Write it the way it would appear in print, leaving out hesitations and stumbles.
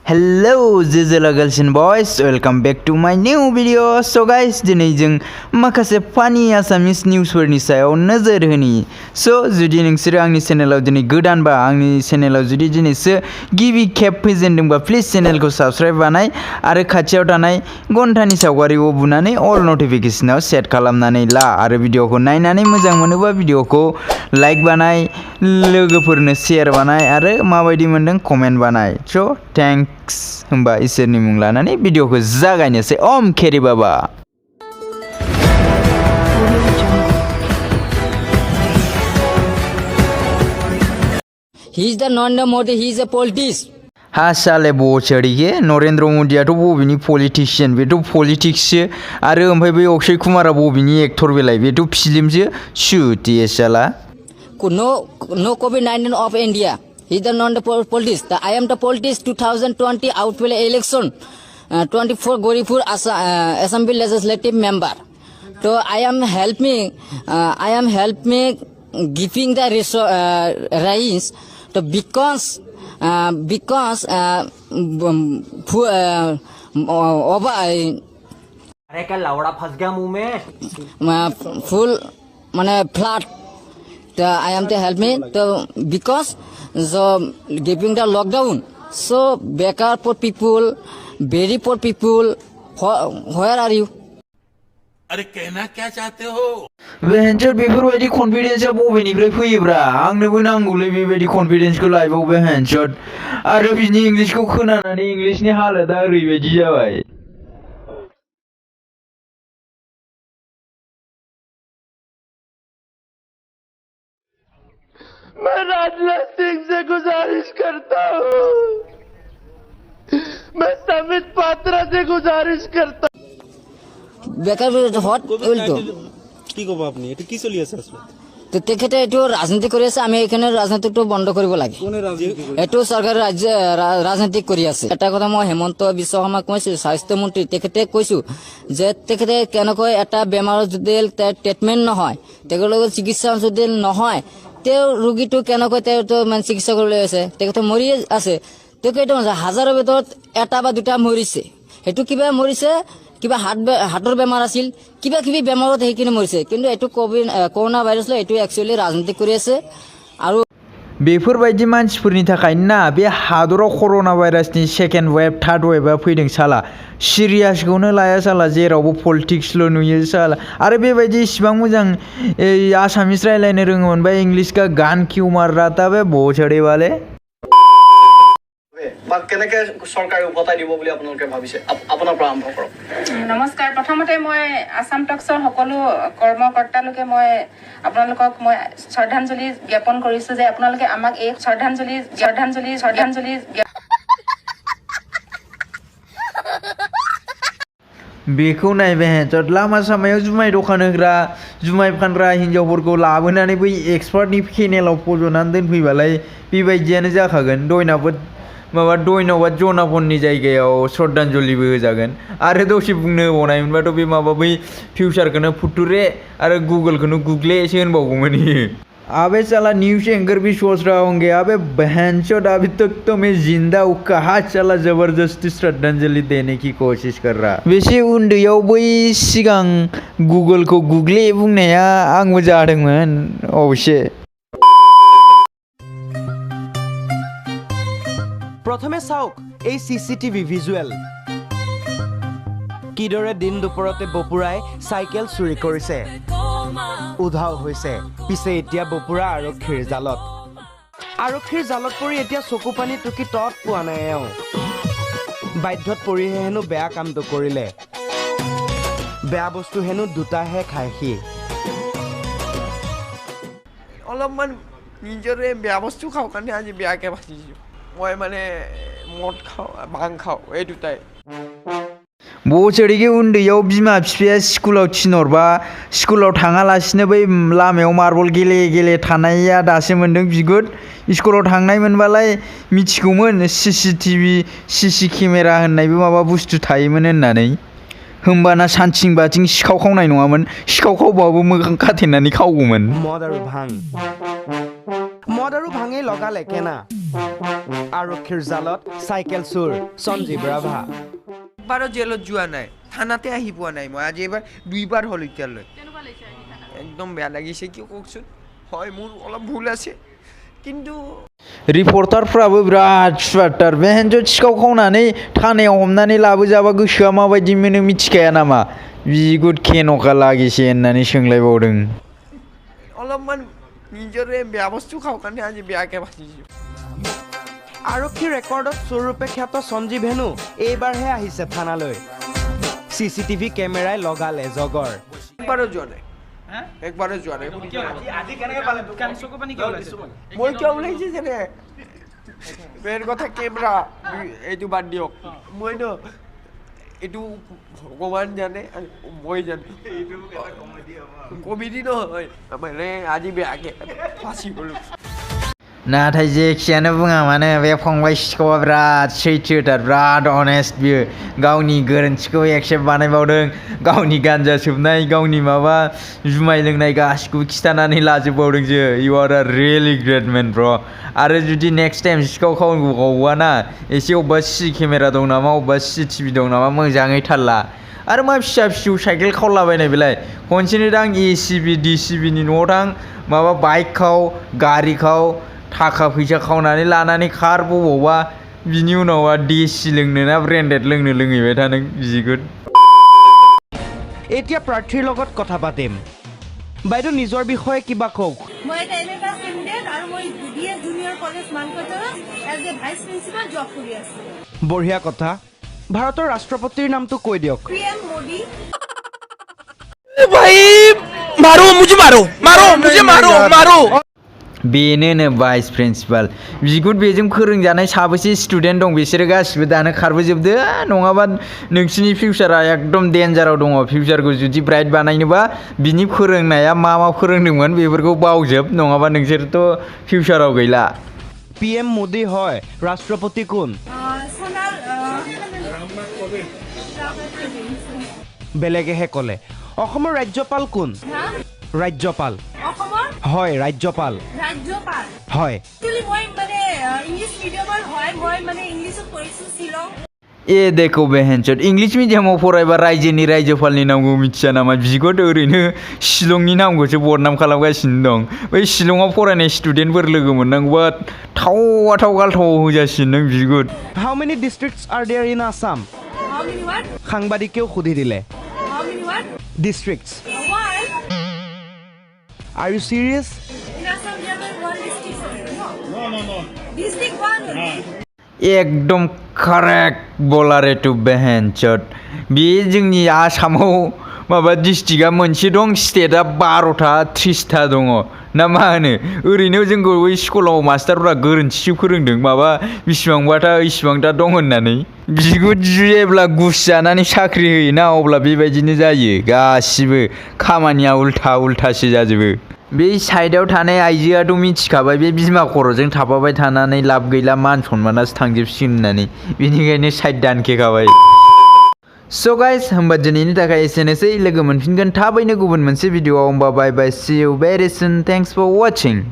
Hello girls and boys, welcome back to my new video. So guys, दिनै जों माखासे फानि आसामिस निउसफोरनि सायाव नोजोर होनि। So जुदि नोंसोर आंनि चेनेलाव दिनै गोदानबा आंनि चेनेलाव जुदि दिनैसो गिबि खेब फैजेनदोंबा प्लिज चेनेलखौ साबस्क्राइब बानाय आरो खाथियाव थानाय घन्टानि सावगारिखौ बुनानै अल नटिफिकेशनाव सेट खालामनानै ला आरो भिडिअखौ नायनानै मोजां मोनोबा भिडिअखौ लाइक बानाय, लोगोफोरनो शेयार बानाय आरो माबायदि मोनदों कमेन्ट बानाय। So थैंक्स होमबा इसोरनि मुं लानानै भिडिअखौ जागायनोसै। ओम खेरि बाबा। He is the Narendra Modi, he is a politician. हा साले बचड़ी के नरेंद्र मोदी तो बबेनि पलिटिशियन बे तो पलिटिक्स आरो ओमफ्राय बे अक्षय कुमारा बबेनि एक्टर बेलाय बे तो फिल्मसो शूट ये साला No COVID-19 of India. He is the non-politician. I am the politician 2020 outfield election 24 Goripur Assembly legislative member. So I am helping giving the rise to because अरे क्या लौड़ा फंस गया मुंह में full माने flat. I am to help me to because so giving the lockdown. So better poor people, very poor people. Where are you? अरे कहना क्या चाहते हो? Venture बेफोरबायदि कन्फिडेन्सआ बबेनिफ्राय फैयोब्रा आंनोबो नांगौलै बेबायदि कन्फिडेन्सखौ लाइफआव वेंचर आरो बिनि इंलिसखौ खोनानानै इंलिसनि हालोदा ओरैबायदि जाबाय। मैं राजनाथ सिंह से गुजारिश करता हूँ, मैं समित पात्रा से गुजारिश करता বেকার হট উল্টো কি কব আপনি এটা কি চলি আছে আসলে তো তেখেতে এটো রাজনীতি কৰি আছে আমি এখানে রাজনীতিটো বন্ধ কৰিব লাগে কোনে রাজনীতি এটো সরকার রাজনীতি কৰি আছে এটা কথা মই হেমন্ত বিশ্ব শৰ্মাক কৈছো স্বাস্থ্য মন্ত্ৰী তেখেতে কৈছো যে তেখেতে কেনেকৈ এটা বেমাৰৰ যদি ট্ৰিটমেন্ট নহয় তেখেতৰ চিকিৎসা যদি নহয় তে ৰোগীটো কেনেকৈ তেটো মানে চিকিৎসা কৰিবলৈ আছে তেখেতে মৰি আছে তেখেতে হাজাৰৰ ভিতৰত এটা বা দুটা মৰিছে হেতু কিবা মৰিছে কিবা হাৰ্টৰ বেমাৰ আছিল কিবা কিবি বেমাৰত হেকিনে মৰিছে কিন্তু এটো কৰোনা ভাইৰাস লৈ এটো एक्चुअली राजनीति কৰি আছে আৰু बेफोरबायदि मानसिफोरनि थाखाय ना बे हादराव कर'ना भाइरासनि सेकेन्ड वेव थार्ड वेवआ फैदों साला सिरियासखौनो लाया साला जेरावबो पलिटिक्सल' नुयो साला आरो बेबायदि इसिबां मोजां आसामिस रायलायनो रोङोमोन बा इंलिश का गान क्यों मार रहा था बे बचड़े वाले কেনেকৈ চৰকাৰে উভতাই দিব বুলি আপোনালোকে ভাবিছে আপোনাৰ পৰা আৰম্ভ কৰক। নমস্কাৰ প্ৰথমতে মই আসাম টক্সৰ সকলো কৰ্মকৰ্তালোকে মই আপোনালোকক মই শ্ৰদ্ধাঞ্জলি জ্ঞাপন কৰিছো যে আপোনালোকে আমাক এই শ্ৰদ্ধাঞ্জলি बेखौ नायबाय हेन्सट लामा सामायाव जुमाय दखान होग्रा जुमाय फानग्रा हिन्जावफोरखौ लाबोनानै बै एक्सपार्टनि पेनेलाव फज'नानै दोनफैबालाय बेबायदियानो जाखागोन माबा दयनावबा जनाफननि जायगायाव श्रद्धांजलिबो होजागोन आरो दसे बुंनो होबावनायमोनबाथ' बे माबा बै फिउचारखौनो फुटुरे आरो गुगलखौनो गुगलेसो होनबावगौमोन अबे साला न्यूज एंकर भी सोच रहा होंगे अबे बहनचोद अभी तक तो मैं जिंदा हूँ कहाँ चला जबरदस्ती श्रद्धांजलि देने की कोशिश कर रहा वैसे उन्दैयाव बै सिगां गुगलखौ गुगले बुंनाया आंबो जादोंमोन अबसे प्रथमे चाওক এই CCTV ভিজুৱেল কিদৰে দিন দুপৰতে বপুৰাই চাইকেল চুৰি কৰিছে উধাও হৈছে পিছে এতিয়া বপুৰা আৰক্ষীৰ জালত পৰি এতিয়া চকু পানী টুকি তত পোৱা নাই এওঁ বাধ্যত পৰিহে হেনো বেয়া কামটো কৰিলে বেয়া বস্তু হেনো দুটাহে খায় সি অলপমান নিজৰে বেয়া বস্তু খাওঁ কাৰণে আজি বেয়াকৈ ভাজিছোঁ মই মানে মদ খাওঁ ভাং खाओ এই দুটাই बचड़ीके उन्दैयाव बिमा बिफाया स्कुलाव थिनहरबा स्कुलाव थाङालासिनो बै लामायाव मार्बल गेले गेले थानाया दासो मोन्दों बिगुर स्कुलाव थांनाय मोनबालाय मिथिगौमोन सीसी केमेरा होननायबो माबा बुस्थु थायोमोन होननानै होमबाना सानथिं बाथिं सिखाव खावनाय नङामोन सिखाव खावबाबो मोखां खाथेनानै खावगौमोन मद আৰু भां মদ আৰু ভাঙি লগালে কেনা আৰক্ষীৰ জালত চাইকেল চুৰ সঞ্জীৱ ৰাভা এবাৰো জেলত যোৱা নাই থানাতে আহি পোৱা নাই মই আজি এবাৰ 2বাৰ হ'ল এতিয়ালৈ একদম বেয়া লাগিছে কিয় কওকচোন হয় মোৰ অলপ ভুল আছে কিন্তু रिपर्टारफ्राबो बिराद स्मार्टार बे हिन्जाव सिखाव खावनानै थानायाव हमनानै लाबोजाबा गोसोआ माबायदि मोनो मिथिखाया नामा बिगुर केन'का लागिसे होननानै सोंलायबावदों অলপমান নিজৰে বেয়া বস্তু খাওঁ কাৰণে আজি বেয়াকৈ বাচিছোঁ আৰক্ষী ৰেকৰ্ডত চোৰৰূপে খ্যাত সঞ্জীৱ হেনো এইবাৰহে আহিছে থানালৈ চিচিটিভি কেমেৰাই লগালে জগৰ একবাৰো যোৱা নাই একবাৰো যোৱা নাই মই কিয় ওলাইছে যেনে মেইন কথা কেমেৰা এইটো বাদ দিয়ক মই ন এইটো ভগৱান জানে আৰু মই জানো কমেডি নহয় মানে আজি বেয়াকৈ ফাঁচি গ'লোঁ नाथाय जेखियानो बुङा मानो बे फंबाय सिखावा बिराद सैथोथार बिराद अनेस्ट बियो गावनि गोरोन्थिखौ एक्सेप्ट बानायबावदों गावनि गान्जा सोबनाय गावनि माबा जुमाय लोंनाय गासिखौबो खिथानानै लाजोबबावदोंसो इउ आर आ रियेलि ग्रेट मेन ब्र आरो जुदि नेक्स्ट टाइम सिखाव खावबावोना एसे अबेबा सि केमेरा दं नामा अबेबा CCTV दं नामा मोजाङै थाल ला आरो मा फिसा फिसौ साइकेल खावलाबायनाय बेलाय खनसेनो दां ACB DCB नि न'आव थां माबा बाइक खाव गारि खाव थाखा फैसा खावनानै लानानै खार बबावबा बिनि उनाव देसि लोंनो ना ब्रेन्डेड लोंनो लोंहैबाय था नों बिगुर এতিয়া প্ৰাৰ্থীৰ লগত কথা পাতিম বাইদেউ নিজৰ বিষয়ে কিবা কওক মই এটা এনেকা স্টুডেন্ট আৰু মই ডিএস জুনিয়ৰ কলেজ মানকোটৰত as a vice principal job কৰি আছো বঢ়িয়া কথা ভাৰতৰ ৰাষ্ট্ৰপতিৰ নামটো কৈ দিয়ক PM মোদি भाई मारो मुझे मारो मारो मुझे मारो मारो बेनोनो भाइस प्रिन्सिपाल बिगुर बेजों फोरोंजानाय साबेसे स्टुडेन्ट दं बिसोरो गासिबो दानो खारबोजोबदो नङाबा नोंसिनि फिउचारा एकदम डेन्जाराव दङ फिउचारखौ जुदि ब्राइट बानायनोबा बिनि फोरोंनाया मा फोरोंदोंमोन बेफोरखौ बावजोब नङाबा नोंसोरथ' फिउचाराव गैला PM মোদী হয় ৰাষ্ট্ৰপতি কোন সোনাল বেলেগেহে ক'লে অসমৰ ৰাজ্যপাল কোন ৰাজ্যপাল অসমৰ হয় ৰাজ্যপাল ৰাজ্যপাল হয় একচুয়ালি মই মানে ইংলিশ মিডিয়ামৰ হয় মই মানে ইংলিশত পঢ়িছো শিলং ए देखो बेहेनचोद इंग्लिश मिडियामाव फरायबा रायजोनि रायजोपालनि नामखौ मिथिया नामा बिगुर ओरैनो शिलंनि नामखौसो बदनाम खालामगासिनो दं बै शिलंआव फरायनाय स्टुडेन्टफोर लोगो मोननांगौबा थाव गालथाव होजासिनो नों बिगुर How many districts are there in Assam? How many what? সাংবাদিকেও সুধি দিলে How many what? districts One. Are you serious? In Assam there are one district. No. District one only. एकदम कारेक्ट बलार टु बेहेनचोद बे जोंनि आसामाव माबा डिस्ट्रिक्टआ मोनसे दं स्टेटआ 12टा 30टा दङ ना मा होनो ओरैनो जोंखौ बै स्कुलाव मास्टारफोरा गोरोन्थिसो फोरोंदों माबा बिसिबांबाथा इसिबांटा दं होननानै बिगुर जेब्ला गुस जानानै साख्रि होयोना अब्ला बेबायदिनो जायो गासिबो खामानिया उल्थासो जाजोबो बे साइडआव थानाय आइजोआथ' मिथिखाबाय बे बिमा खर'जों थाफाबाय थानानै लाब गैला मान सनमानासो थांजोबसिगोन होननानै बेनिखायनो साइड दानखेखाबाय स' गाइस होमबा दिनैनि थाखाय एसेनोसै लोगो मोनफिनगोन थाबैनो गुबुन मोनसे भिडिअ'आव होमबा बाय बाय सी इउ भेरि सुन थेंक्स फर वाचिं